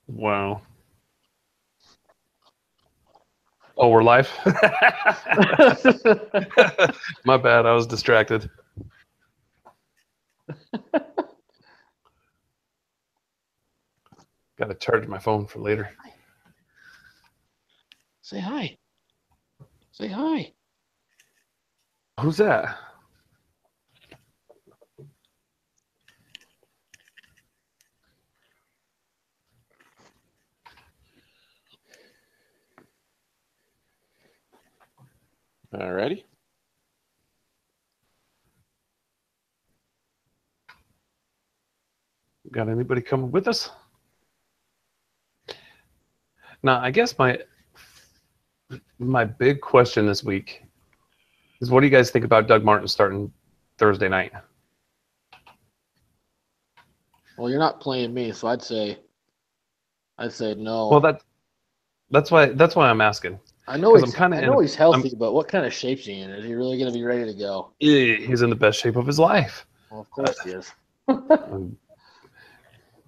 Wow. Oh, we're live? My bad. I was distracted. Got to charge my phone for later. Say hi. Say hi. Who's that? Alrighty. Got anybody coming with us? Now, I guess my big question this week is, what do you guys think about Doug Martin starting Thursday night? Well, you're not playing me, so I'd say no. Well, that's why I'm asking. I know I'm he's healthy, but what kind of shape's he in? Is he really going to be ready to go? He's in the best shape of his life. Well, of course he is.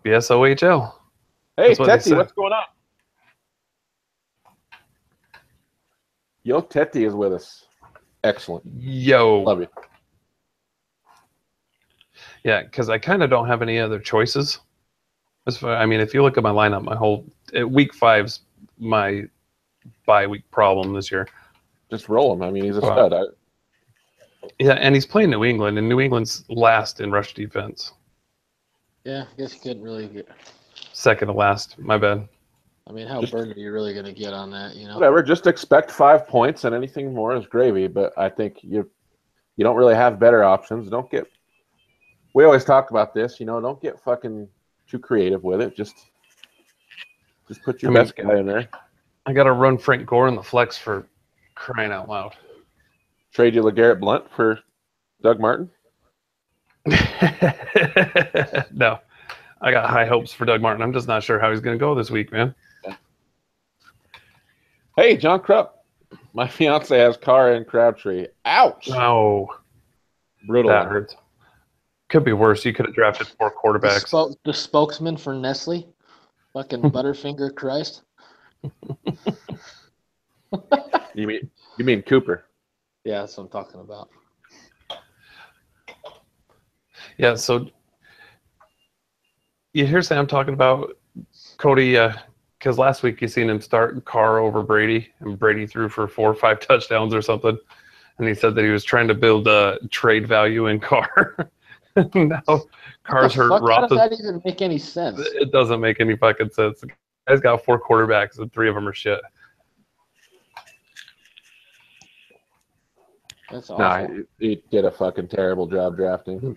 BSOHL. Hey, Tetty, what's going on? Yo, Tetty is with us. Excellent. Yo. Love you. Yeah, because I kind of don't have any other choices. I mean, if you look at my lineup, week 5's my bye-week problem this year. Just roll him. I mean, he's a stud. Yeah, and he's playing New England, and New England's last in rush defense. Yeah, I guess you couldn't really get second to last. My bad. I mean, how burned are you really going to get on that? You know, whatever. Just expect 5 points, and anything more is gravy. But I think you don't really have better options. We always talk about this. Don't get fucking too creative with it. Just put your best guy in there. I got to run Frank Gore in the flex for crying out loud. Trade you LeGarrette Blount for Doug Martin? No. I got high hopes for Doug Martin. I'm just not sure how he's going to go this week, man. Hey, John Krupp. My fiance has Carr and Crabtree. Ouch. Oh. Brutal. That hurts. Could be worse. You could have drafted 4 quarterbacks. The spokesman for Nestle? Fucking Butterfinger Christ. You mean Cooper? Yeah, that's what I'm talking about. Yeah, so you hear Sam talking about Cody, because last week you seen him start Carr over Brady, and Brady threw for 4 or 5 touchdowns or something, and he said that he was trying to build trade value in Carr. Now Carr's hurt. How does that even make any sense? It doesn't make any fucking sense. The guy's got 4 quarterbacks, and 3 of them are shit. That's awful. Nah, he did a fucking terrible job drafting.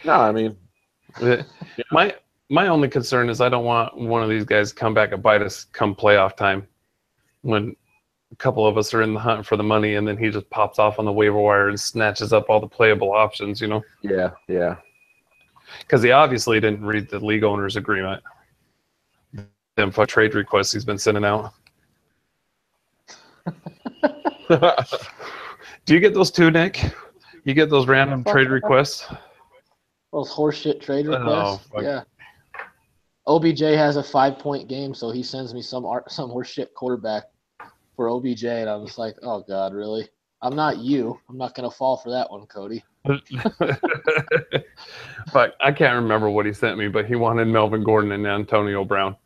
No, I mean, my only concern is I don't want one of these guys to come back and bite us come playoff time, when a couple of us are in the hunt for the money, and then he just pops off on the waiver wire and snatches up all the playable options. Yeah. Because he obviously didn't read the league owner's agreement. Them trade requests he's been sending out. Do you get those too, Nick? You get those random trade requests? Those horseshit trade requests? Oh, yeah. OBJ has a 5-point game, so he sends me some horseshit quarterback for OBJ, and I'm just like, oh, God, really? I'm not you. I'm not going to fall for that one, Cody. But I can't remember what he sent me, but he wanted Melvin Gordon and Antonio Brown.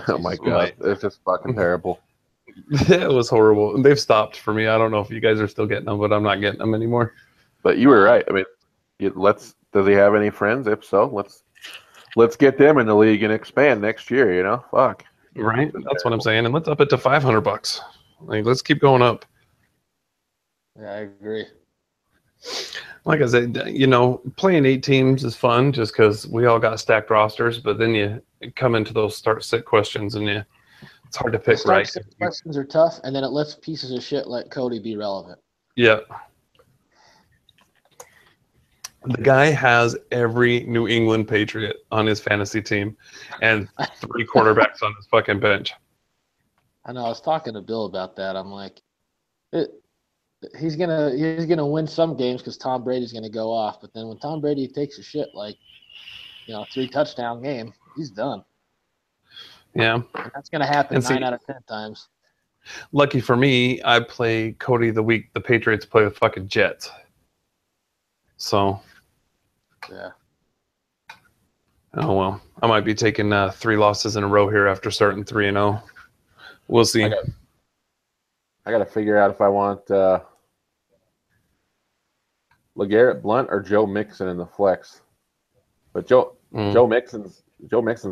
Oh my God. It's just fucking terrible. It was horrible. They've stopped for me. I don't know if you guys are still getting them, but I'm not getting them anymore. But you were right. I mean, does he have any friends? If so, let's get them in the league and expand next year, Fuck. Right? That's what I'm saying. And let's up it to $500. Like, let's keep going up. Yeah, I agree. Like I said, playing 8 teams is fun just because we all got stacked rosters, but then you come into those start-sit questions, and it's hard to pick right. Start-sit questions are tough, and then it lets pieces of shit like Cody be relevant. Yeah. The guy has every New England Patriot on his fantasy team and 3 quarterbacks on his fucking bench. I know. I was talking to Bill about that. I'm like, he's gonna win some games because Tom Brady's gonna go off. But then when Tom Brady takes a shit like, 3 touchdown game, He's done. Yeah. And that's going to happen And see, 9 out of 10 times. lucky for me, I play Cody the week the Patriots play the fucking Jets. So, Yeah. oh well, I might be taking 3 losses in a row here after starting 3-0. We'll see. I got to figure out if I want LeGarrette Blount or Joe Mixon in the flex. But Joe Mixon's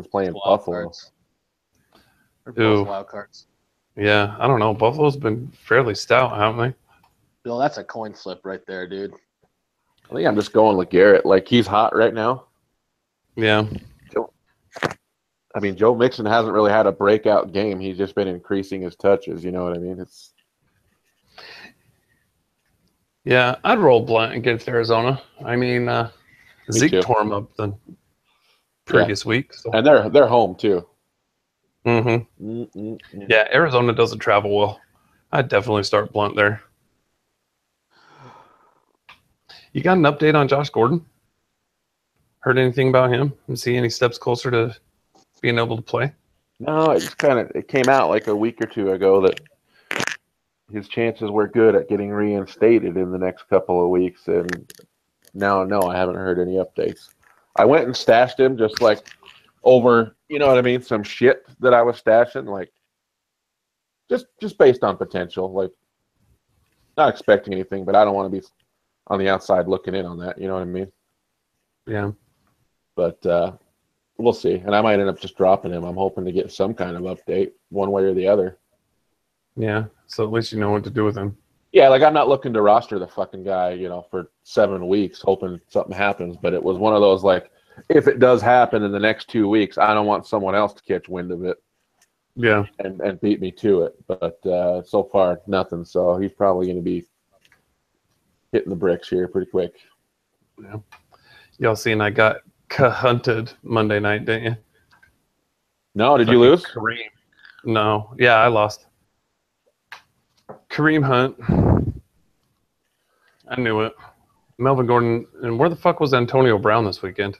playing Wild Buffalo. cards. They're both wild cards. Yeah, I don't know. Buffalo's been fairly stout, haven't they? Bill, that's a coin flip right there, dude. I think I'm just going LeGarrette. Like, he's hot right now. Yeah. Joe Mixon hasn't really had a breakout game. He's just been increasing his touches. You know what I mean? Yeah, I'd roll Blount against Arizona. I mean, Zeke too. tore him up the previous week. So. And they're home, too. Mm-hmm. Yeah, Arizona doesn't travel well. I'd definitely start Blount there. You got an update on Josh Gordon? Heard anything about him? And see any steps closer to being able to play? No, it came out like a week or two ago that his chances were good at getting reinstated in the next couple of weeks, and now, no, I haven't heard any updates. I went and stashed him just like over, you know what I mean, some shit that I was stashing, like just based on potential, like not expecting anything, but I don't want to be on the outside looking in on that, you know what I mean? Yeah. But we'll see, and I might end up just dropping him. I'm hoping to get some kind of update one way or the other. Yeah, so at least you know what to do with him. Yeah, like I'm not looking to roster the fucking guy, for 7 weeks hoping something happens, but it was one of those, like, if it does happen in the next 2 weeks, I don't want someone else to catch wind of it. Yeah. And beat me to it. But so far, nothing. So he's probably going to be hitting the bricks here pretty quick. Yeah. Y'all seen I got hunted Monday night, didn't you? No, did you lose? Kareem. No. Yeah, I lost. Kareem Hunt. I knew it. Melvin Gordon. And where the fuck was Antonio Brown this weekend?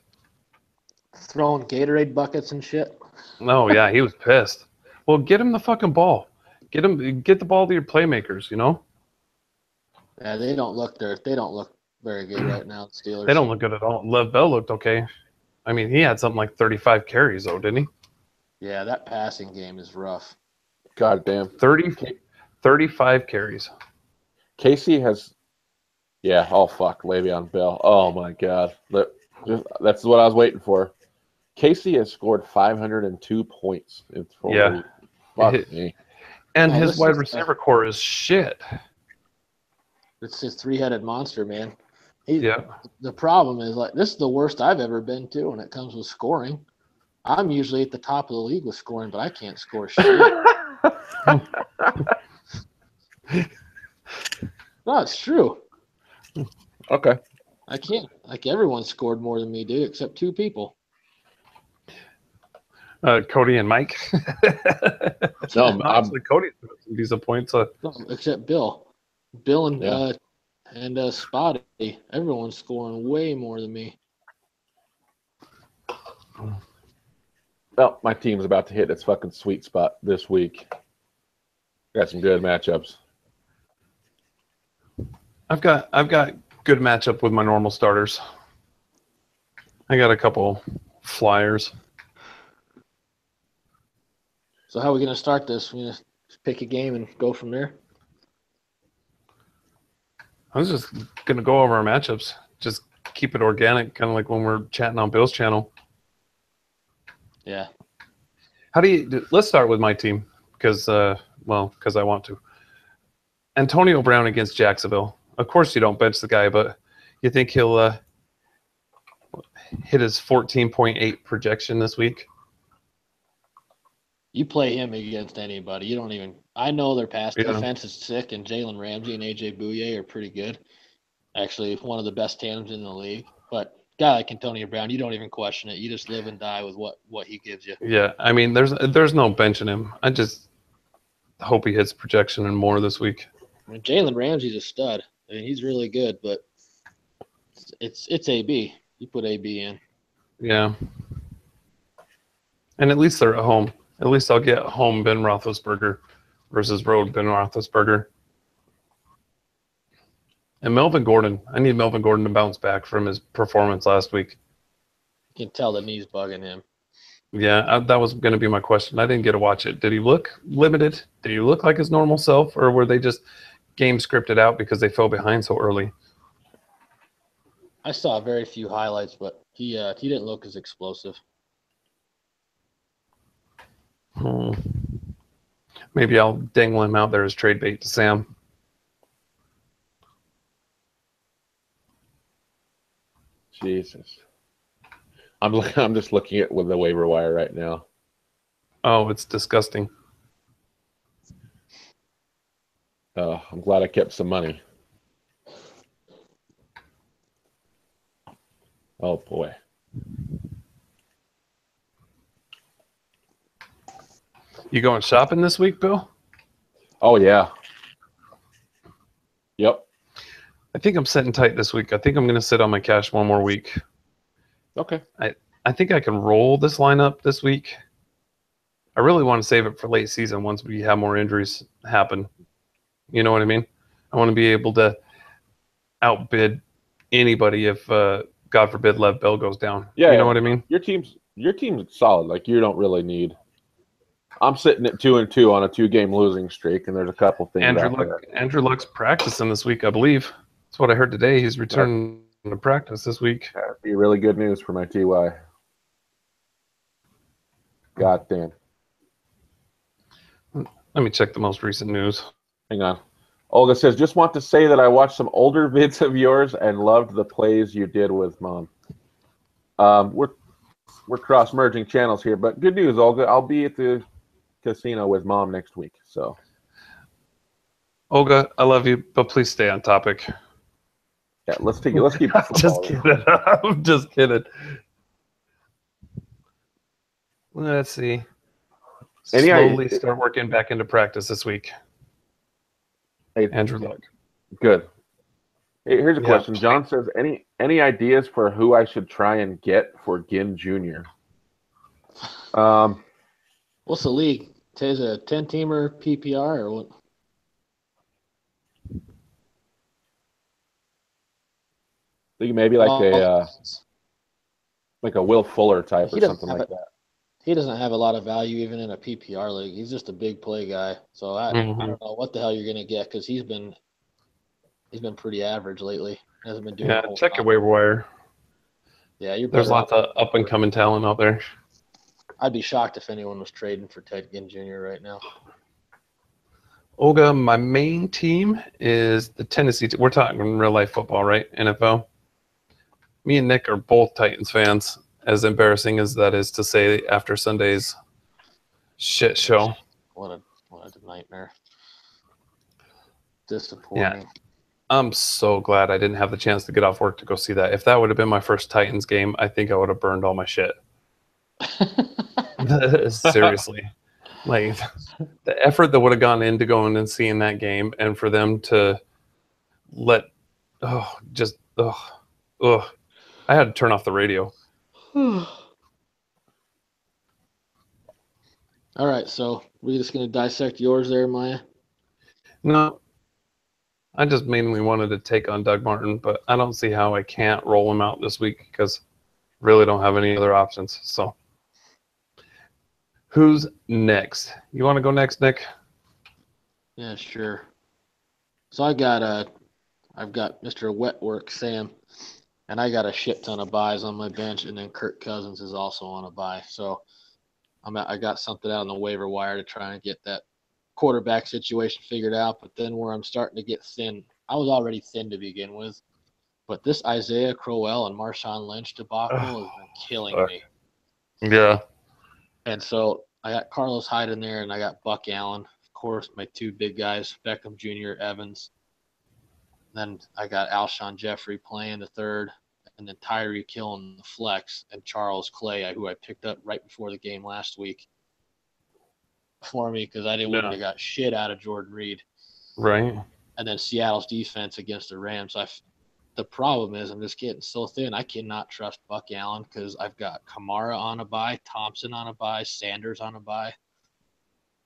Throwing Gatorade buckets and shit. No, yeah, he was pissed. Well, get him the fucking ball. Get the ball to your playmakers, Yeah, they don't look very good right now, the Steelers. They don't look good at all. Lev Bell looked okay. I mean, he had something like 35 carries, though, didn't he? Yeah, that passing game is rough. God damn. 35 carries. Casey has, fuck, Le'Veon Bell. Oh, my God. That's what I was waiting for. Casey has scored 502 points in 4 weeks. Fuck me. And his wide receiver core is shit. It's his 3-headed monster, man. The problem is, like, this is the worst I've ever been to when it comes with scoring. I'm usually at the top of the league with scoring, but I can't score shit. No, it's true. Okay. I can't. Like, everyone scored more than me, dude, except 2 people. Cody and Mike. No, actually, Cody these points. No, except Bill. Bill and Spotty. Everyone's scoring way more than me. Well, my team's about to hit its fucking sweet spot this week. Got some good matchups. I've got good matchup with my normal starters. I got a couple flyers. So how are we going to start this? We're going to pick a game and go from there? I was just going to go over our matchups. Just keep it organic, kind of like when we're chatting on Bill's channel. Yeah. Let's start with my team because I want to. Antonio Brown against Jacksonville. Of course you don't bench the guy, but you think he'll hit his 14.8 projection this week? You play him against anybody. You don't even – I know their pass defense is sick, and Jalen Ramsey and A.J. Bouye are pretty good. Actually, one of the best tandems in the league. But a guy like Antonio Brown, you don't even question it. You just live and die with what he gives you. Yeah, I mean, there's no benching him. I just hope he hits projection and more this week. I mean, Jalen Ramsey's a stud. I mean, he's really good, but it's AB. You put AB in. Yeah. And at least they're at home. At least I'll get home Ben Roethlisberger versus road Ben Roethlisberger. And Melvin Gordon. I need Melvin Gordon to bounce back from his performance last week. You can tell the knee's bugging him. Yeah, that was going to be my question. I didn't get to watch it. Did he look limited? Did he look like his normal self? Or were they just game scripted out because they fell behind so early? I saw very few highlights, but he didn't look as explosive. Maybe I'll dangle him out there as trade bait to Sam. Jesus. I'm just looking at with the waiver wire right now. Oh, it's disgusting. I'm glad I kept some money. Oh boy. You going shopping this week, Bill? Oh yeah. Yep. I think I'm sitting tight this week. I think I'm going to sit on my cash one more week. Okay. I think I can roll this lineup this week. I really want to save it for late season once we have more injuries happen. You know what I mean? I want to be able to outbid anybody if, God forbid, Lev Bell goes down. Yeah. You know what I mean? Your team's solid. Like you don't really need. I'm sitting at 2-2 on a 2-game losing streak, and there's a couple things. Andrew Luck's practicing this week, I believe. That's what I heard today. He's returning to practice this week. That'd be really good news for my TY. God damn. Let me check the most recent news. Hang on. Olga says, just want to say that I watched some older vids of yours and loved the plays you did with Mom. We're cross-merging channels here, but good news, Olga. I'll be at the casino with Mom next week. So, Olga, I love you, but please stay on topic. yeah, let's keep Just kidding. I'm just kidding. Let's see. Slowly start working back into practice this week. Hey, Andrew Luck. Good. Hey, here's a question. John says, any ideas for who I should try and get for Ginn Jr.? What's the league? Is it a 10-teamer PPR or what? I think maybe like a Will Fuller type or something like that. He doesn't have a lot of value even in a PPR league. He's just a big play guy. So I don't know what the hell you're gonna get because he's been pretty average lately. Hasn't been doing. Yeah, check your waiver wire. Yeah, there's lots of up and coming talent out there. I'd be shocked if anyone was trading for Ted Ginn Jr. right now. Olga, my main team is the Tennessee. We're talking real life football, right? NFL. Me and Nick are both Titans fans. As embarrassing as that is to say after Sunday's shit show. What a nightmare. Disappointing. Yeah. I'm so glad I didn't have the chance to get off work to go see that. If that would have been my first Titans game, I think I would have burned all my shit. Seriously. Like the effort that would have gone into going and seeing that game and for them to I had to turn off the radio. All right, so we're just going to dissect yours there, Maya? No. I just mainly wanted to take on Doug Martin, but I don't see how I can't roll him out this week because I really don't have any other options. So who's next? You want to go next, Nick? Yeah, sure. So I've got Mr. Wetwork Sam, and I got a shit ton of buys on my bench, and then Kirk Cousins is also on a buy. So I got something out on the waiver wire to try and get that quarterback situation figured out. But then where I'm starting to get thin, I was already thin to begin with, but this Isaiah Crowell and Marshawn Lynch debacle has been killing me. Yeah. And so I got Carlos Hyde in there, and I got Buck Allen. Of course, my two big guys, Beckham Jr., Evans. Then I got Alshon Jeffrey playing the third, and then Tyreek Hill in the flex, and Charles Clay, who I picked up right before the game last week for me because I wouldn't have got shit out of Jordan Reed. Right. And then Seattle's defense against the Rams. the problem is I'm just getting so thin. I cannot trust Buck Allen because I've got Kamara on a bye, Thompson on a bye, Sanders on a bye.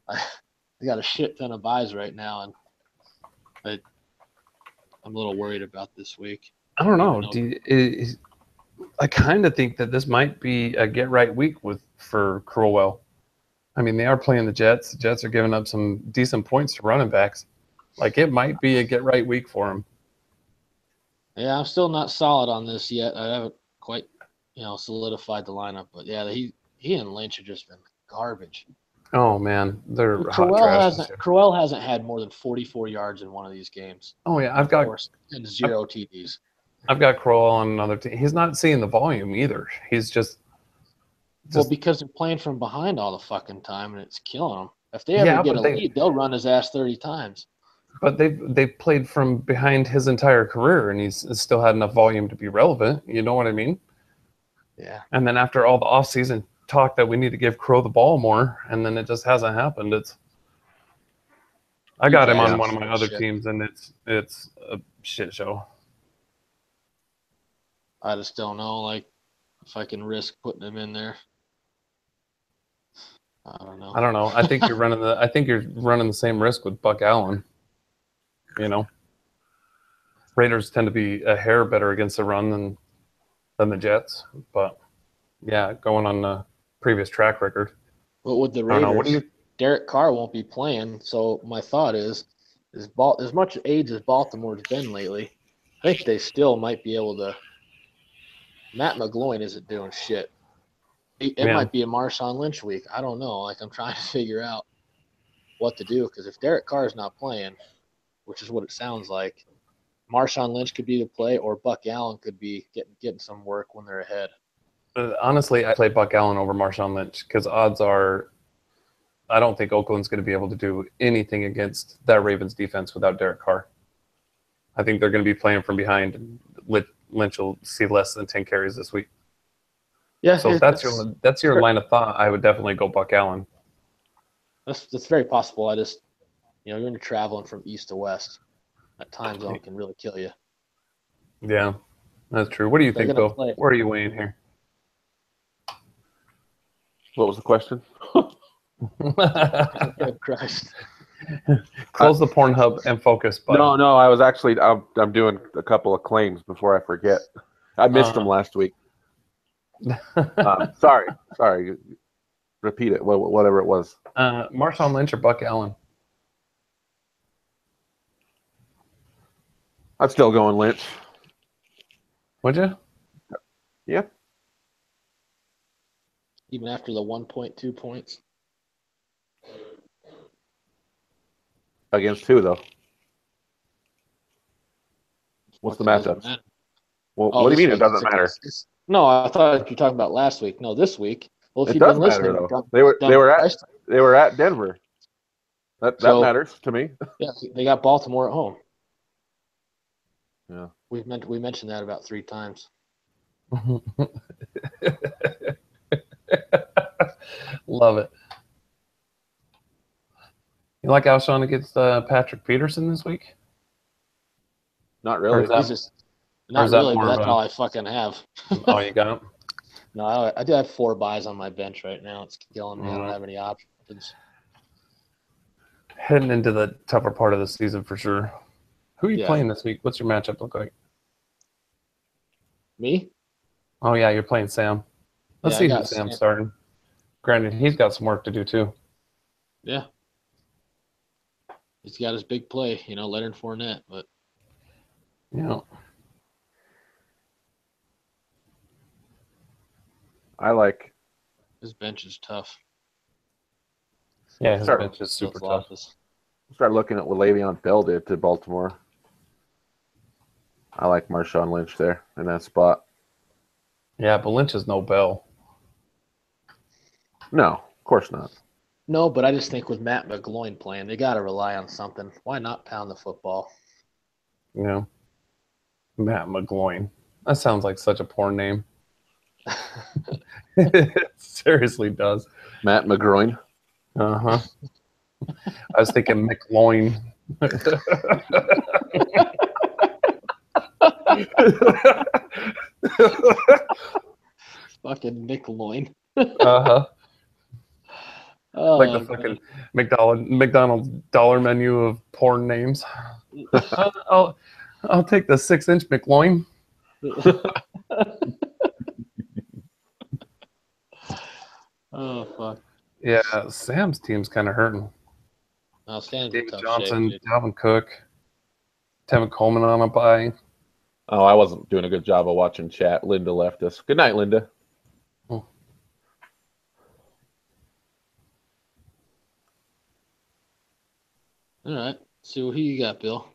I got a shit ton of buys right now, and I'm a little worried about this week. I don't know. I kind of think that this might be a get right week for Crowell. I mean, they are playing the Jets. The Jets are giving up some decent points to running backs. Like, it might be a get right week for him. Yeah, I'm still not solid on this yet. I haven't quite, solidified the lineup. But yeah, he and Lynch have just been garbage. Oh man, they're hot trash. Crowell hasn't had more than 44 yards in one of these games. Oh yeah, I've got and 0 TDs. I've got Crowell on another team. He's not seeing the volume either. He's just well, because they're playing from behind all the fucking time, and it's killing them. If they ever get a lead, they'll run his ass 30 times. But they've played from behind his entire career, and he's still had enough volume to be relevant. You know what I mean? Yeah. And then after all the offseason talk that we need to give Crow the ball more, and then it just hasn't happened. I got him on one of my other teams, and it's a shit show. I just don't know, like, if I can risk putting him in there. I don't know. I think you're running the same risk with Buck Allen. Raiders tend to be a hair better against the run than the Jets, but yeah, going on the previous track record. But with the Raiders, Derek Carr won't be playing, so my thought is as much age as Baltimore's been lately, I think they still might be able to. Matt McGloin isn't doing shit. It might be a Marshawn Lynch week. I don't know. Like, I'm trying to figure out what to do, because if Derek Carr is not playing, which is what it sounds like, Marshawn Lynch could be the play, or Buck Allen could be getting some work when they're ahead. Honestly, I play Buck Allen over Marshawn Lynch because odds are I don't think Oakland's going to be able to do anything against that Ravens defense without Derek Carr. I think they're going to be playing from behind. Lynch will see less than 10 carries this week. Yeah. So if that's your line of thought, I would definitely go Buck Allen. That's very possible. I just, you're going to traveling from east to west. That time zone can really kill you. Yeah, that's true. What do you think, Bill? Where are you weighing here? What was the question? Good Christ. Close the Pornhub and focus button. No, I was actually I'm doing a couple of claims before I forget. I missed them last week. Sorry. Repeat it. Whatever it was. Marshawn Lynch or Buck Allen? I'm still going Lynch. Would you? Yeah. Even after the 1.2 points. Against who, though? What's the matchup? Well, what do you mean it doesn't matter? No, I thought you were talking about last week. No, this week. Well, if it does matter, though. They were at Denver. That matters to me. Yeah, they got Baltimore at home. Yeah, we mentioned that about 3 times. Love it. You like Alshon against Patrick Peterson this week? Not really. Not really, but that's all I fucking have. Oh, you got him? No, I do have 4 buys on my bench right now. It's killing me. I don't have any options. Heading into the tougher part of the season for sure. Who are you playing this week? What's your matchup look like? Me? Oh, yeah, you're playing Sam. Let's see who Sam's starting. Granted, he's got some work to do, too. Yeah. He's got his big play, Leonard Fournette, but... Yeah. I like... His bench is tough. Yeah, his bench is super tough. Start looking at what Le'Veon Bell did to Baltimore. I like Marshawn Lynch there in that spot. Yeah, but Lynch is no Bell. No, of course not. No, but I just think with Matt McGloin playing, they got to rely on something. Why not pound the football? Yeah. Matt McGloin. That sounds like such a porn name. It seriously does. Matt McGroin. Uh-huh. I was thinking McLoin. Fucking Nick Loin. Uh-huh. Oh, Like the fucking McDonald's dollar menu of porn names. I'll take the 6-inch McLoin. Oh fuck. Yeah, Sam's team's kind of hurting. Oh, Sam's in David tough Johnson, shape, dude. Dalvin Cook, Tevin Coleman on a bye. Oh, I wasn't doing a good job of watching chat. Linda left us. Good night, Linda. All right. So who you got, Bill?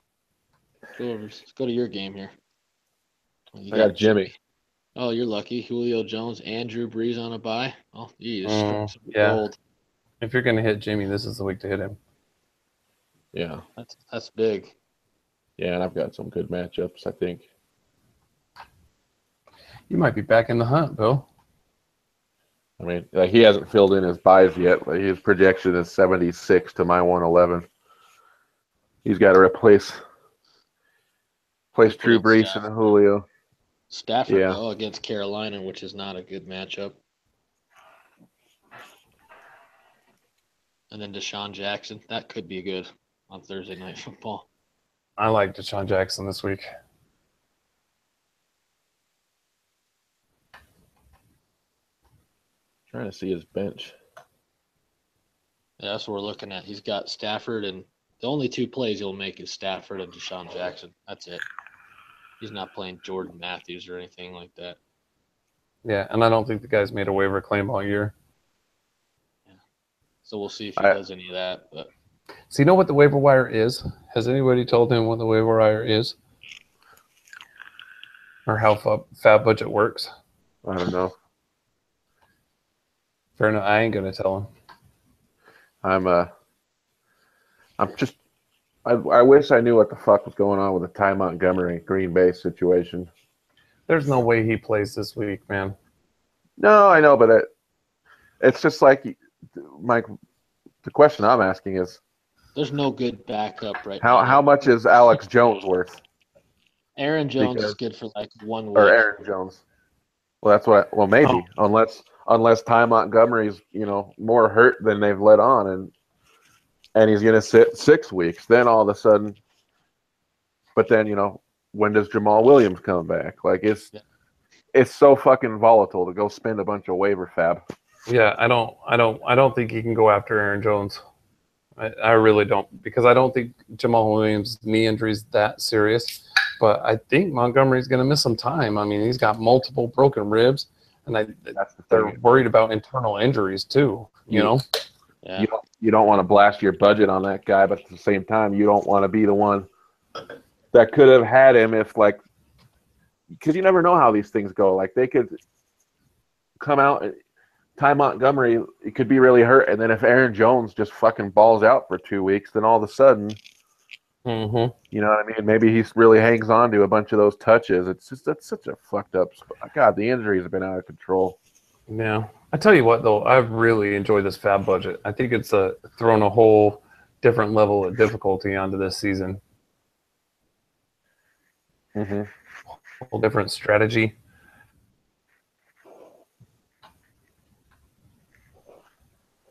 Let's go to your game here. You I got Jimmy. Oh, you're lucky. Julio Jones and Drew Brees on a bye. Oh, you just struck some yeah. gold. If you're gonna hit Jimmy, this is the week to hit him. Yeah. That's big. Yeah, and I've got some good matchups, I think. You might be back in the hunt, Bill. I mean, like, he hasn't filled in his buys yet, but his projection is 76 to my 111. He's got to replace Drew Brees and Julio. Stafford, though, against Carolina, which is not a good matchup. And then Deshaun Jackson. That could be good on Thursday Night Football. I like Deshaun Jackson this week. Trying to see his bench. Yeah, that's what we're looking at. He's got Stafford, and the only two plays he'll make is Stafford and Deshaun Jackson. That's it. He's not playing Jordan Matthews or anything like that. Yeah, and I don't think the guy's made a waiver claim all year. Yeah. So we'll see if he does any of that. But so you know what the waiver wire is? Has anybody told him what the waiver wire is? Or how Fab Budget works? I don't know. Fair enough. I ain't gonna tell him. I wish I knew what the fuck was going on with the Ty Montgomery Green Bay situation. There's no way he plays this week, man. No, I know, but it's just like, Mike, the question I'm asking is, there's no good backup right now. How much is Alex Jones worth? Aaron Jones is good for like 1 week. Or Aaron Jones. Well, maybe. Unless Ty Montgomery's, more hurt than they've let on, and he's going to sit 6 weeks. Then all of a sudden, but then, when does Jamal Williams come back? Like, it's so fucking volatile to go spend a bunch of waiver fab. Yeah, I don't think he can go after Aaron Jones. I really don't, because I don't think Jamal Williams' knee injury is that serious. But I think Montgomery's going to miss some time. I mean, he's got multiple broken ribs, and they're worried about internal injuries too. Yeah. You don't want to blast your budget on that guy, but at the same time, you don't want to be the one that could have had him because you never know how these things go. Like, they could come out. Ty Montgomery, it could be really hurt, and then if Aaron Jones just fucking balls out for 2 weeks, then all of a sudden, you know what I mean? Maybe he really hangs on to a bunch of those touches. That's such a fucked up spot. God, the injuries have been out of control. Yeah. I tell you what, though, I've really enjoyed this fab budget. I think it's thrown a whole different level of difficulty onto this season. A whole different strategy.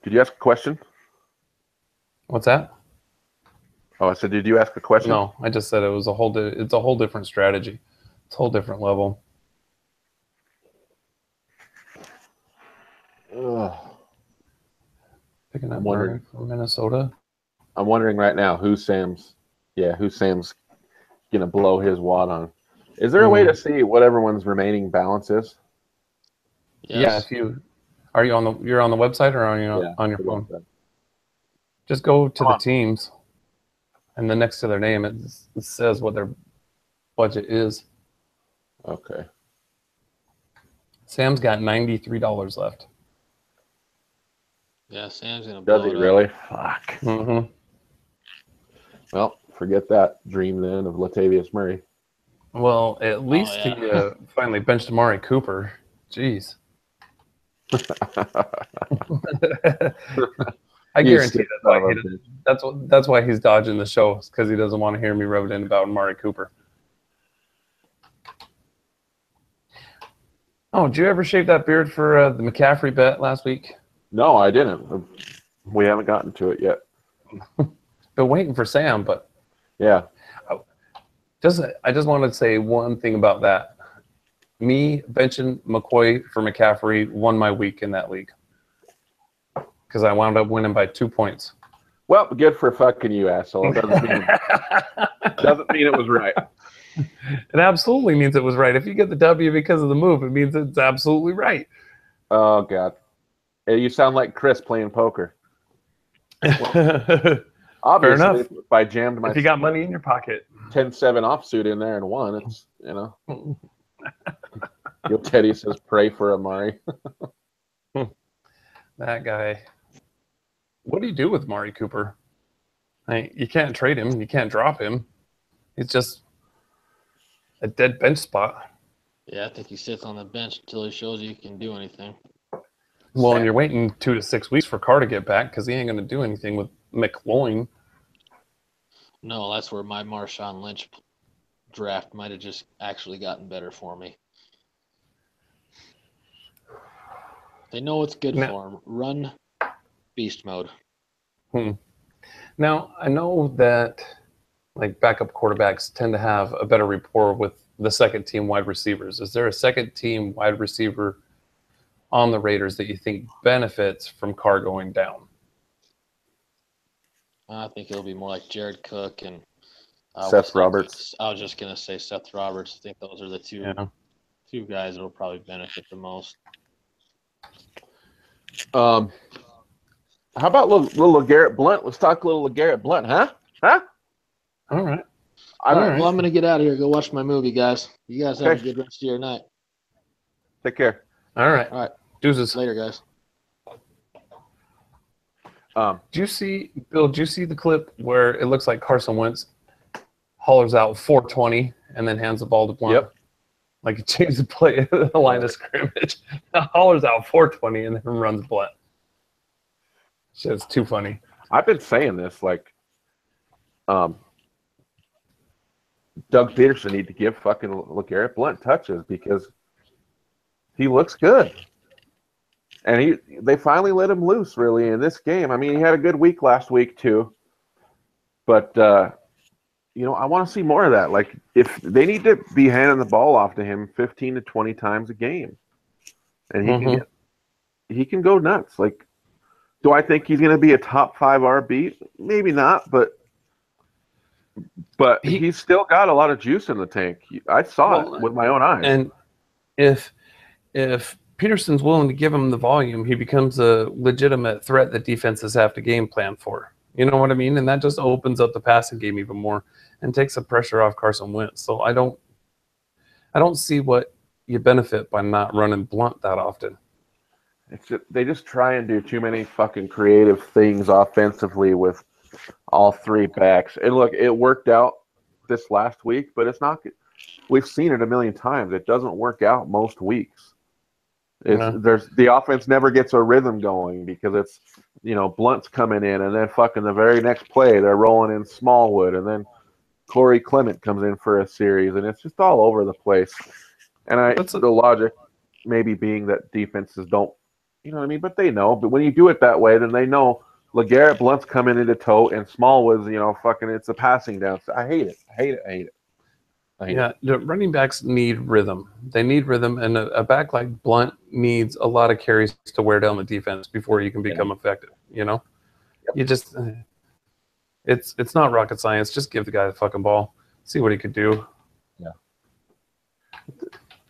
Did you ask a question? What's that? Oh, I said, did you ask a question? No, I just said it's a whole different strategy. It's a whole different level. Picking up Murray from Minnesota. I'm wondering right now who Sam's gonna blow his wad on. Is there a way to see what everyone's remaining balance is? Yes. Yeah, you're on the website or on your phone? Website. Just go to the teams, and then next to their name it says what their budget is. Okay. Sam's got $93 left. Yeah, Sam's gonna blow it up. Does he really? Fuck. Mm-hmm. Well, forget that dream then of Latavius Murray. Well, at least he finally benched Amari Cooper. Jeez. I guarantee that's why he's dodging the show, because he doesn't want to hear me rub it in about Amari Cooper. Oh, did you ever shave that beard for the McCaffrey bet last week? No, I didn't. We haven't gotten to it yet. Been waiting for Sam, but Yeah. I just wanted to say one thing about that. Me benching McCoy for McCaffrey won my week in that league because I wound up winning by 2 points. Well, good for fucking you, asshole. Doesn't mean it was right. It absolutely means it was right. If you get the W because of the move, it means it's absolutely right. Oh God, hey, you sound like Chris playing poker. Obviously, enough. if I jammed my If you got money in your pocket. 10-7 offsuit in there and won, it's Yo Teddy says pray for Amari. That guy. What do you do with Mari Cooper? You can't trade him. You can't drop him. He's just a dead bench spot. Yeah, I think he sits on the bench until he shows you he can do anything. Well, and you're waiting 2 to 6 weeks for Carr to get back because he ain't going to do anything with McLaurin. No, that's where my Marshawn Lynch draft might have just actually gotten better for me. They know what's good for him. Run beast mode. Now, I know that like backup quarterbacks tend to have a better rapport with the second team wide receivers. Is there a second team wide receiver on the Raiders that you think benefits from Carr going down? I think it'll be more like Jared Cook and Seth Roberts. I was just gonna say Seth Roberts. I think those are the two guys that will probably benefit the most. How about little LeGarrette Blount? Let's talk a little LeGarrette Blount, huh? All right. Well, I'm gonna get out of here. Go watch my movie, guys. You guys have a good rest of your night. Take care. All right. Deuces. Later, guys. Do you see the clip where it looks like Carson Wentz hollers out 420 and then hands the ball to Blount? Yep. Like he changed the play, the line of scrimmage. Hollers out 420 and then runs Blount. Shit's too funny. I've been saying this, like, Doug Peterson need to give fucking LeGarrette Blount touches because he looks good. And they finally let him loose, really, in this game. I mean, he had a good week last week, too. But, I want to see more of that. Like, if they need to be handing the ball off to him 15 to 20 times a game. And he can go nuts. Like, do I think he's going to be a top 5 RB? Maybe not, but he's still got a lot of juice in the tank. I saw it with my own eyes. And if Peterson's willing to give him the volume, he becomes a legitimate threat that defenses have to game plan for. You know what I mean? And that just opens up the passing game even more and takes the pressure off Carson Wentz. So I don't see what you benefit by not running Blount that often. They just try and do too many fucking creative things offensively with all three backs. And look, it worked out this last week, but it's not. We've seen it a million times. It doesn't work out most weeks. The offense never gets a rhythm going because it's Blunt's coming in, and then fucking the very next play they're rolling in Smallwood, and then Corey Clement comes in for a series, and it's just all over the place. And the logic maybe being that defenses don't, you know what I mean? But they know. But when you do it that way, then they know LeGarrette Blount's coming into tow, and Smallwood's, fucking it's a passing down. So I hate it. The running backs need rhythm. They need rhythm, and a back like Blount needs a lot of carries to wear down the defense before you can become effective. You just it's not rocket science. Just give the guy the fucking ball, see what he could do. Yeah.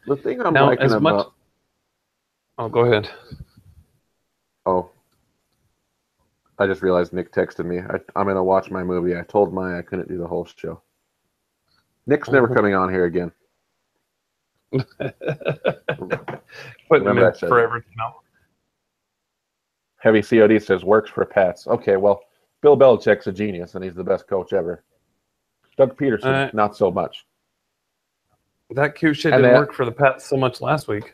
The thing I'm liking about. Oh, go ahead. Oh, I just realized Nick texted me. I'm gonna watch my movie. I told Maya I couldn't do the whole show. Nick's never coming on here again. Putting him in for everything else. Heavy COD says works for Pats. Okay, well, Bill Belichick's a genius, and he's the best coach ever. Doug Peterson, not so much. That cute shit didn't work for the Pats so much last week.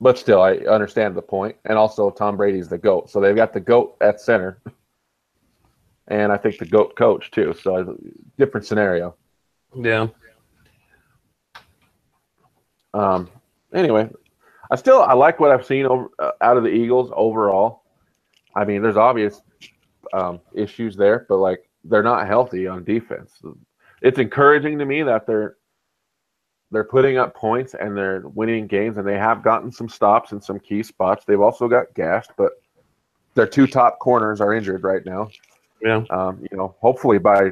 But still, I understand the point. And also, Tom Brady's the GOAT. So they've got the GOAT at center. And I think the GOAT coach, too. So different scenario. Yeah. anyway, I like what I've seen out of the Eagles overall. I mean, there's obvious issues there, but like they're not healthy on defense. It's encouraging to me that they're putting up points and they're winning games, and they have gotten some stops in some key spots. They've also got gashed, but their two top corners are injured right now. Yeah. Hopefully by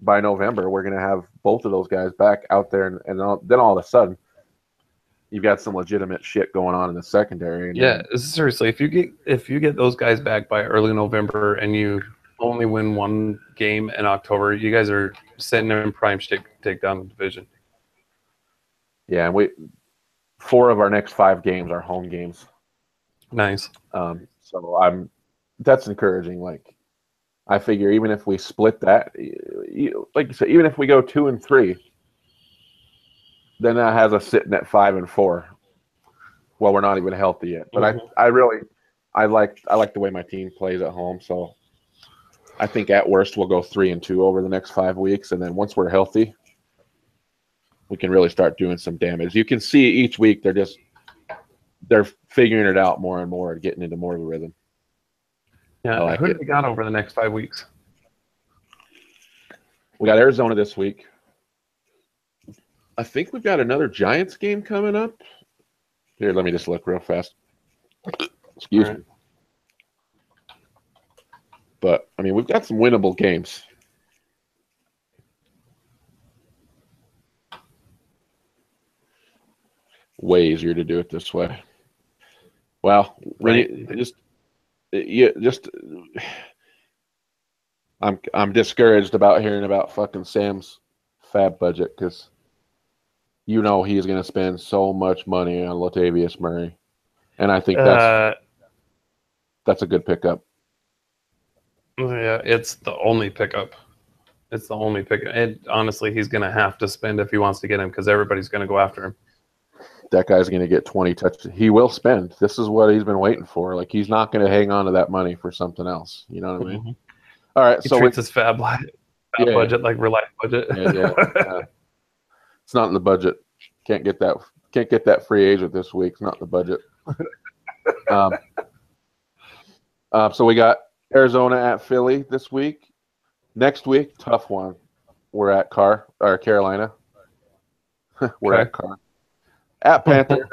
November we're going to have both of those guys back out there, and then all of a sudden you've got some legitimate shit going on in the secondary. And yeah, seriously, if you get those guys back by early November and you only win one game in October, you guys are sitting in prime shape to take down the division. Yeah, and 4 of our next 5 games are home games. Nice. So that's encouraging. Like, I figure even if we split that, like you said, even if we go 2-3, then that has us sitting at 5-4. Well, we're not even healthy yet. But I like the way my team plays at home. So I think at worst we'll go 3-2 over the next 5 weeks, and then once we're healthy, we can really start doing some damage. You can see each week they're figuring it out more and more, getting into more of a rhythm. Yeah, who do we got over the next 5 weeks? We got Arizona this week. I think we've got another Giants game coming up. Here, let me just look real fast. Excuse me. But, I mean, we've got some winnable games. Way easier to do it this way. Well, right. I'm discouraged about hearing about fucking Sam's fab budget, because he's going to spend so much money on Latavius Murray, and I think that's a good pickup. Yeah, it's the only pickup. And honestly, he's going to have to spend if he wants to get him, because everybody's going to go after him. That guy's going to get 20 touches. He will spend. This is what he's been waiting for. Like, he's not going to hang on to that money for something else. You know what I mean? Mm-hmm. All right. He treats his fab budget like real life budget. Yeah. It's not in the budget. Can't get that free agent this week. It's not in the budget. So we got Arizona at Philly this week. Next week, tough one. We're at Carolina. We're at Carr. At Panthers,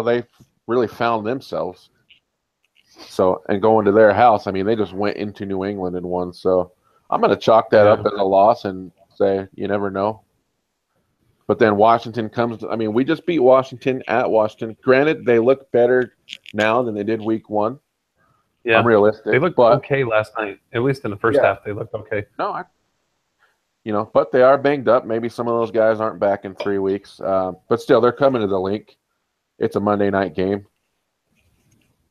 they really found themselves. So, and going to their house, I mean, they just went into New England and won. So I'm going to chalk that up as a loss and say you never know. But then Washington comes. I mean, we just beat Washington at Washington. Granted, they look better now than they did week 1. Yeah, I'm realistic. They looked okay last night. At least in the first half, they looked okay. No, but they are banged up. Maybe some of those guys aren't back in 3 weeks. But still, they're coming to the link. It's a Monday night game.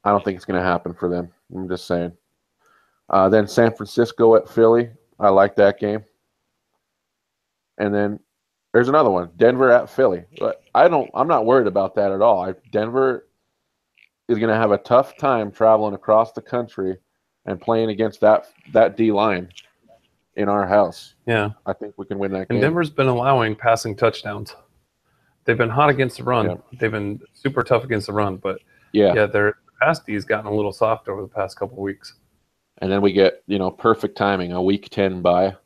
I don't think it's going to happen for them. I'm just saying. Then San Francisco at Philly. I like that game. And then there's another one, Denver at Philly. But I'm not worried about that at all. Denver is going to have a tough time traveling across the country and playing against that D line in our house. Yeah. I think we can win that game. And Denver's been allowing passing touchdowns. They've been hot against the run. Yeah. They've been super tough against the run, but their pass D's gotten a little soft over the past couple of weeks. And then we get, perfect timing, a week 10 bye.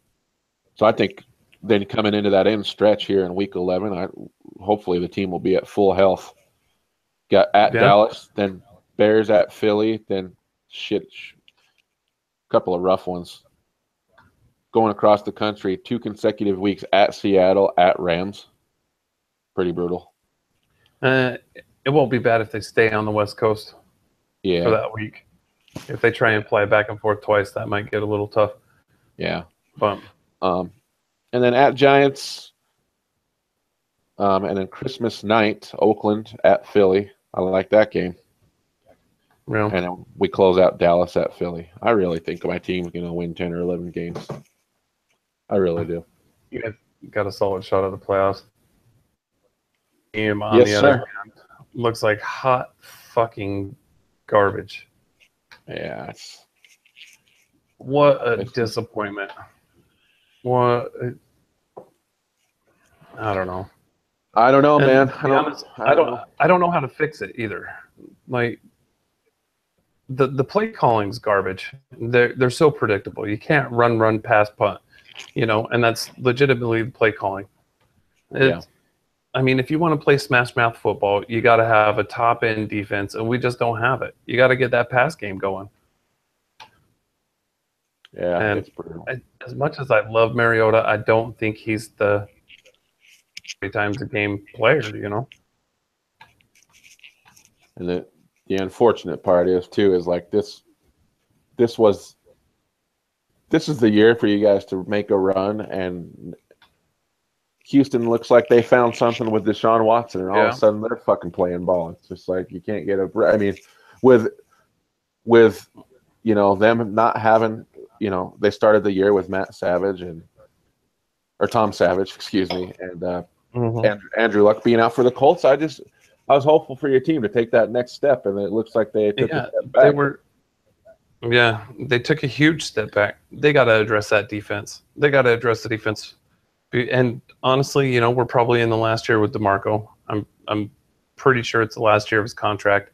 So I think then coming into that end stretch here in week 11, hopefully the team will be at full health. Got at Dallas, then Bears at Philly, then a couple of rough ones. Going across the country, 2 consecutive weeks at Seattle, at Rams. Pretty brutal. It won't be bad if they stay on the West Coast for that week. If they try and fly back and forth twice, that might get a little tough. Yeah. But and then at Giants, and then Christmas night, Oakland at Philly. I like that game. Yeah. And then we close out Dallas at Philly. I really think my team's going to win 10 or 11 games. I really do. You guys got a solid shot at the playoffs. Team on Yes, the other hand looks like hot fucking garbage. Yeah. What a disappointment. I don't know. I don't know, And man. to be honest, I don't know how to fix it either. Like the play calling's garbage. They're so predictable. You can't run, pass, punt, and that's legitimately the play calling. I mean, if you want to play smash mouth football, you got to have a top end defense, and we just don't have it. You got to get that pass game going. Yeah, and it's brutal. as much as I love Mariota, I don't think he's the 3 times a game player. And the unfortunate part is too is like this is the year for you guys to make a run, and Houston looks like they found something with Deshaun Watson, and all of a sudden they're fucking playing ball. It's just like you can't get I mean, with them not having, they started the year with Matt Savage or Tom Savage, excuse me, and Andrew Luck being out for the Colts. I was hopeful for your team to take that next step, and it looks like they took a step back. They took a huge step back. They got to address that defense. They got to address the defense. And honestly, we're probably in the last year with DeMarco. I'm pretty sure it's the last year of his contract.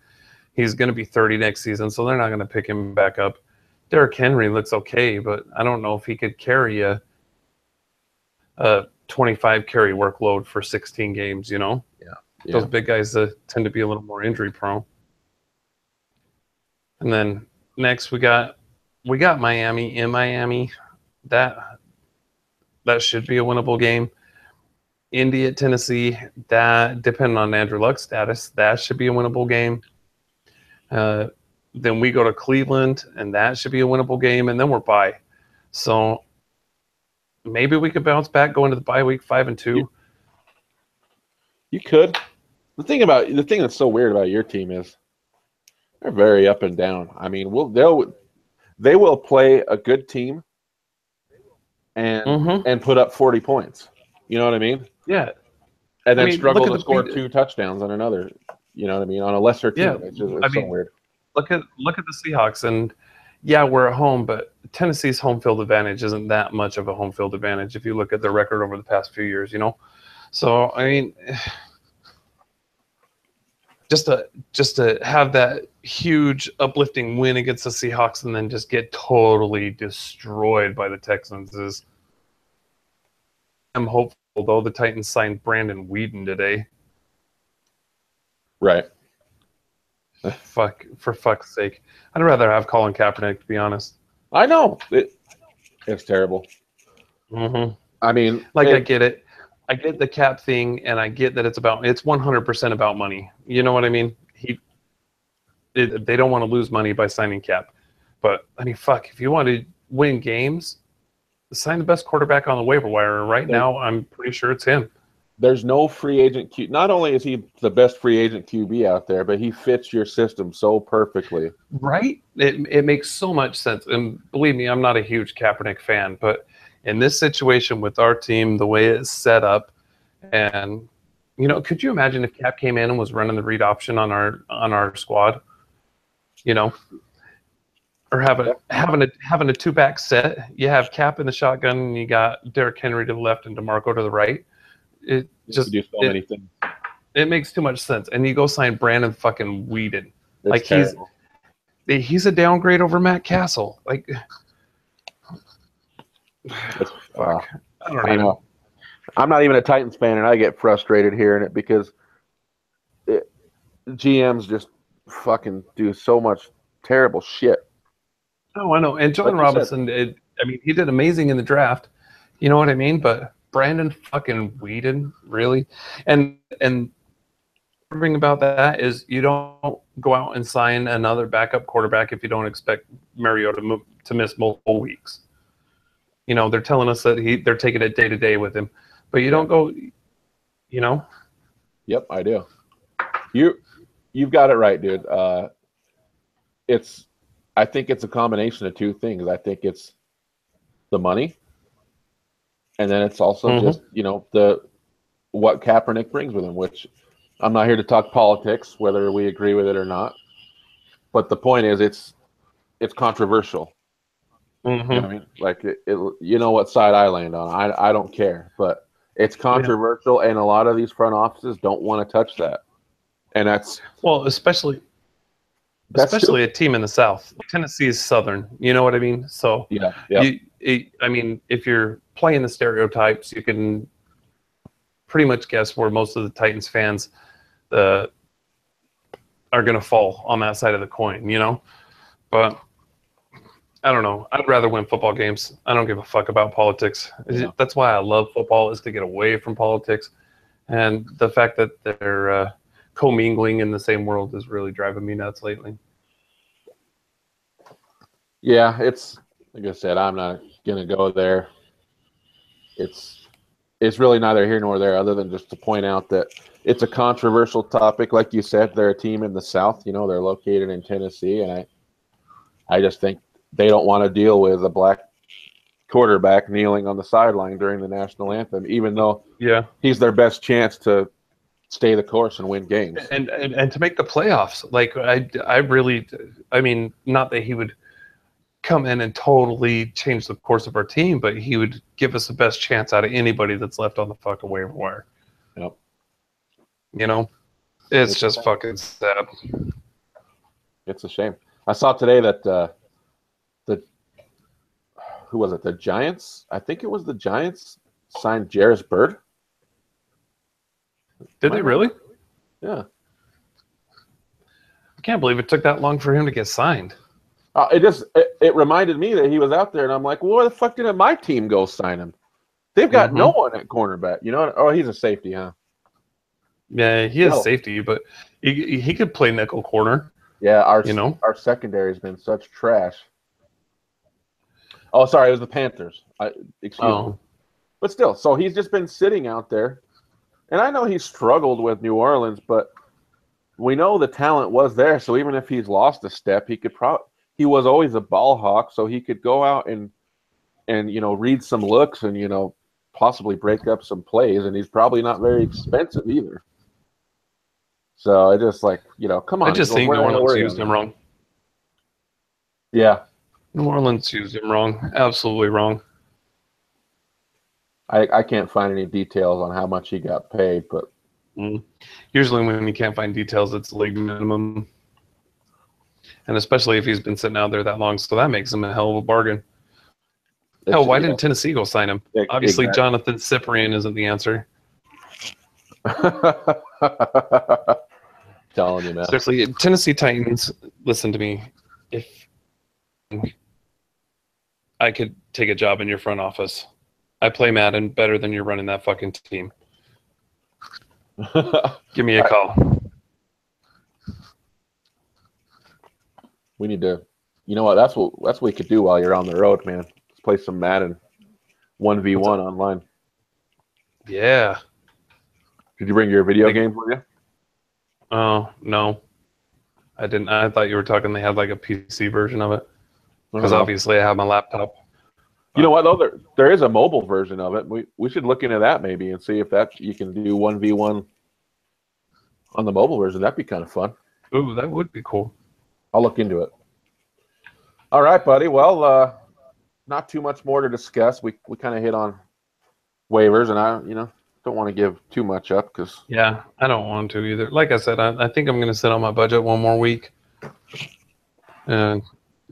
He's going to be 30 next season, so they're not going to pick him back up. Derrick Henry looks okay, but I don't know if he could carry a 25 carry workload for 16 games. Yeah. Those big guys tend to be a little more injury prone. And then next we got Miami in Miami. That should be a winnable game. Indy at Tennessee, that depending on Andrew Luck's status, that should be a winnable game. Then we go to Cleveland, and that should be a winnable game, and then we're bye. So maybe we could bounce back going to the bye week 5-2. You could. The thing that's so weird about your team is they're very up and down. I mean, they will play a good team and put up 40 points. You know what I mean? Yeah. And then struggle to score 2 touchdowns on another. You know what I mean? On a lesser team. Yeah. It's so weird. Look at the Seahawks, and yeah, we're at home, but Tennessee's home field advantage isn't that much of a home field advantage if you look at their record over the past few years. So I mean, just to have that huge uplifting win against the Seahawks and then just get totally destroyed by the Texans is. I'm hopeful, though. The Titans signed Brandon Weeden today. Right. For fuck's sake. I'd rather have Colin Kaepernick, to be honest. I know. It's terrible. I mean, I get it. I get the cap thing, and I get that it's 100% about money. You know what I mean? They don't want to lose money by signing Cap. But, I mean, if you want to win games, sign the best quarterback on the waiver wire. Right now, I'm pretty sure it's him. There's no free agent not only is he the best free agent QB out there, but he fits your system so perfectly. Right? It makes so much sense. And believe me, I'm not a huge Kaepernick fan, but in this situation with our team, the way it's set up, and could you imagine if Cap came in and was running the read option on our squad? Or having a 2-back set. You have Cap in the shotgun, and you got Derrick Henry to the left and DeMarco to the right. It just do so many things. It makes too much sense. And you go sign Brandon fucking Weeden. That's terrible. He's a downgrade over Matt Castle. Fuck. I know. I'm not even a Titans fan, and I get frustrated hearing it because GMs just fucking do so much terrible shit. Oh, I know. And John Robinson, he did amazing in the draft. You know what I mean? But Brandon fucking Weeden, really? And the thing about that is you don't go out and sign another backup quarterback if you don't expect Mariota to miss multiple weeks. They're telling us that they're taking it day to day with him. But you don't go, Yep, I do. You've got it right, dude. I think it's a combination of 2 things. I think it's the money, and then it's also just what Kaepernick brings with him. Which I'm not here to talk politics, whether we agree with it or not. But the point is, it's controversial. You know what I mean? What side I land on. I don't care, but It's controversial, and a lot of these front offices don't want to touch that. And that's especially a team in the South. Tennessee is Southern. You know what I mean? So yeah. I mean, if you're playing the stereotypes, you can pretty much guess where most of the Titans fans are going to fall on that side of the coin. You know, but I don't know. I'd rather win football games. I don't give a fuck about politics. Yeah. That's why I love football, is to get away from politics, and the fact that they're commingling in the same world is really driving me nuts lately. Yeah, it's like I said, I'm not gonna go there. It's really neither here nor there, other than just to point out that it's a controversial topic. Like you said, they're a team in the South. You know, they're located in Tennessee, and I just think they don't want to deal with a black quarterback kneeling on the sideline during the national anthem, even though he's their best chance to stay the course and win games and to make the playoffs. Like I mean, not that he would come in and totally change the course of our team, but he would give us the best chance out of anybody that's left on the fucking waiver wire. Yep. You know, it's just fucking sad. It's a shame. I saw today that who was it? The Giants? I think it was the Giants signed Jarris Bird. Did they really? Yeah. I can't believe it took that long for him to get signed. It reminded me that he was out there, and I'm like, well, where the fuck did my team go sign him? They've got no one at cornerback. You know? Oh, he's a safety, huh? Yeah, he is safety, but he could play nickel corner. Yeah, our secondary has been such trash. Oh, sorry, it was the Panthers. Excuse me. But still, so he's just been sitting out there. And I know he struggled with New Orleans, but we know the talent was there. So even if he's lost a step, he was always a ball hawk, so he could go out and read some looks and possibly break up some plays. And he's probably not very expensive either. So I just come on. I just think New Orleans used him wrong. Yeah. New Orleans used him wrong. Absolutely wrong. I can't find any details on how much he got paid, but usually when you can't find details, it's league minimum. And especially if he's been sitting out there that long, so that makes him a hell of a bargain. Hell, why didn't Tennessee go sign him? Obviously, exactly. Jonathan Cyprien isn't the answer. Telling you, man. Seriously, Tennessee Titans, listen to me. If I could take a job in your front office, I play Madden better than you're running that fucking team. Give me a call. We need to. You know what? That's what we could do while you're on the road, man. Let's play some Madden 1v1 online. Yeah. Did you bring your video games with you? Oh, no. I didn't. I thought you were talking they had like a PC version of it. Because obviously I have my laptop. You know what, though? There is a mobile version of it. We should look into that maybe and see if you can do 1v1 on the mobile version. That'd be kind of fun. Ooh, that would be cool. I'll look into it. All right, buddy. Well, not too much more to discuss. We kind of hit on waivers, and I don't want to give too much up because I don't want to either. Like I said, I think I'm going to sit on my budget one more week and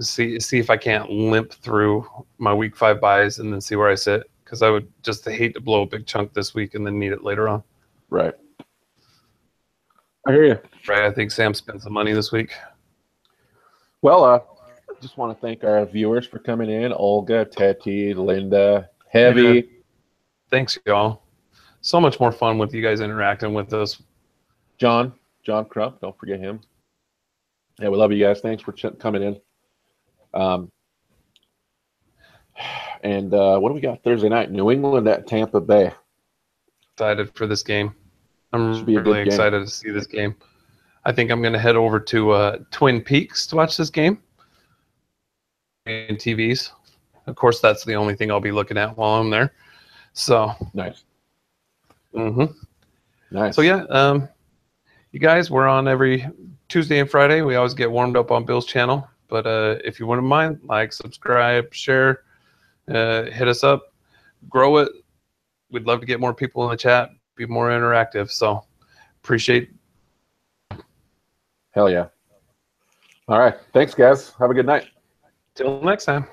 see if I can't limp through my week 5 buys and then see where I sit, because I would just hate to blow a big chunk this week and then need it later on. Right. I hear you. Right. I think Sam spent some money this week. Well, just want to thank our viewers for coming in. Olga, Teddy, Linda, Heavy. Yeah. Thanks, y'all. So much more fun with you guys interacting with us. John Crump, don't forget him. Yeah, we love you guys. Thanks for coming in. And what do we got Thursday night? New England at Tampa Bay. Excited for this game. I'm really excited to see this game. I think I'm going to head over to Twin Peaks to watch this game. And TVs. Of course, that's the only thing I'll be looking at while I'm there. So nice. Nice. So yeah, you guys, we're on every Tuesday and Friday. We always get warmed up on Bill's channel. But if you wouldn't mind, like, subscribe, share, hit us up, grow it. we'd love to get more people in the chat, be more interactive. So appreciate. Hell yeah. All right. Thanks, guys. Have a good night. Till next time.